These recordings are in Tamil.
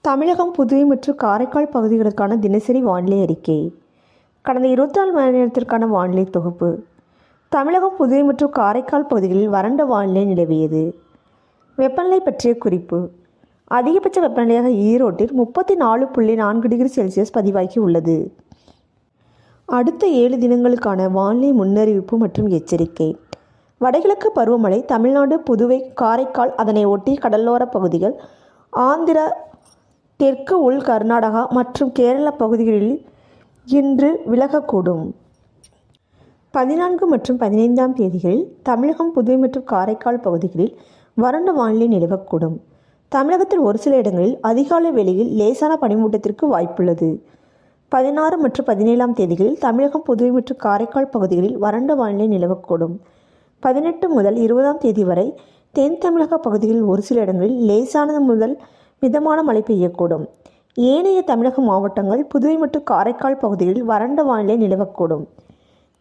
தமிழகம், புதுவை மற்றும் காரைக்கால் பகுதிகளுக்கான தினசரி வானிலை அறிக்கை. கடந்த 24 மணி நேரத்திற்கான வானிலை தொகுப்பு. தமிழகம், புதுவை மற்றும் காரைக்கால் பகுதிகளில் வறண்ட வானிலை நிலவியது. வெப்பநிலை பற்றிய குறிப்பு. அதிகபட்ச வெப்பநிலையாக ஈரோட்டில் 34.4 டிகிரி செல்சியஸ் பதிவாகி உள்ளது. அடுத்த 7 தினங்களுக்கான வானிலை முன்னறிவிப்பு மற்றும் எச்சரிக்கை. வடகிழக்கு பருவமழை தமிழ்நாடு, புதுவை, காரைக்கால், அதனை ஒட்டிய கடலோர பகுதிகள், ஆந்திரா, தெற்கு உள் கர்நாடகா மற்றும் கேரள பகுதிகளில் இன்று விலகக்கூடும். 14 மற்றும் 15ஆம் தேதிகளில் தமிழகம், புதுவை மற்றும் காரைக்கால் பகுதிகளில் வறண்ட வானிலை நிலவக்கூடும். தமிழகத்தில் ஒரு சில இடங்களில் அதிகாலை வேளையில் லேசான பனிமூட்டத்திற்கு வாய்ப்புள்ளது. 16 மற்றும் 17ஆம் தேதிகளில் தமிழகம், புதுவை மற்றும் காரைக்கால் பகுதிகளில் வறண்ட வானிலை நிலவக்கூடும். 18 முதல் 20ஆம் தேதி வரை தென் தமிழக பகுதிகளில் ஒரு சில இடங்களில் லேசானது முதல் மிதமான மழை பெய்யக்கூடும். ஏனைய தமிழக மாவட்டங்கள், புதுவை மற்றும் காரைக்கால் பகுதிகளில் வறண்ட வானிலை நிலவக்கூடும்.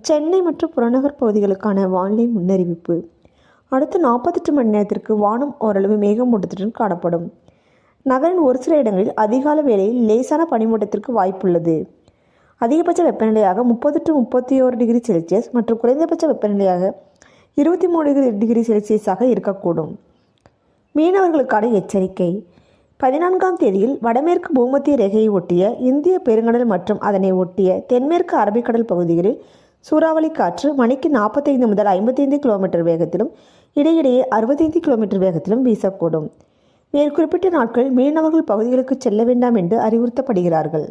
சென்னை மற்றும் புறநகர் பகுதிகளுக்கான வானிலை முன்னறிவிப்பு. அடுத்த 48 மணி நேரத்திற்கு வானம் ஓரளவு மேகமூட்டத்துடன் காணப்படும். நகரின் ஒரு சில இடங்களில் அதிகாலை வேளையில் லேசான பனிமூட்டத்திற்கு வாய்ப்புள்ளது. அதிகபட்ச வெப்பநிலையாக 30 to 31 டிகிரி செல்சியஸ் மற்றும் குறைந்தபட்ச வெப்பநிலையாக 23 டிகிரி செல்சியஸாக இருக்கக்கூடும். மீனவர்களுக்கான எச்சரிக்கை. 14ஆம் தேதியில் வடமேற்கு பூமத்திய ரேகையை ஒட்டிய இந்திய பெருங்கடல் மற்றும் அதனை ஒட்டிய தென்மேற்கு அரபிக்கடல் பகுதிகளில் சூறாவளி காற்று மணிக்கு 45 முதல் 55 கிலோமீட்டர் வேகத்திலும் இடையிடையே 65 கிலோமீட்டர் வேகத்திலும் வீசக்கூடும். மேற்குறிப்பிட்ட நாட்களில் மீனவர்கள் பகுதிகளுக்கு செல்ல வேண்டாம் என்று அறிவுறுத்தப்படுகிறார்கள்.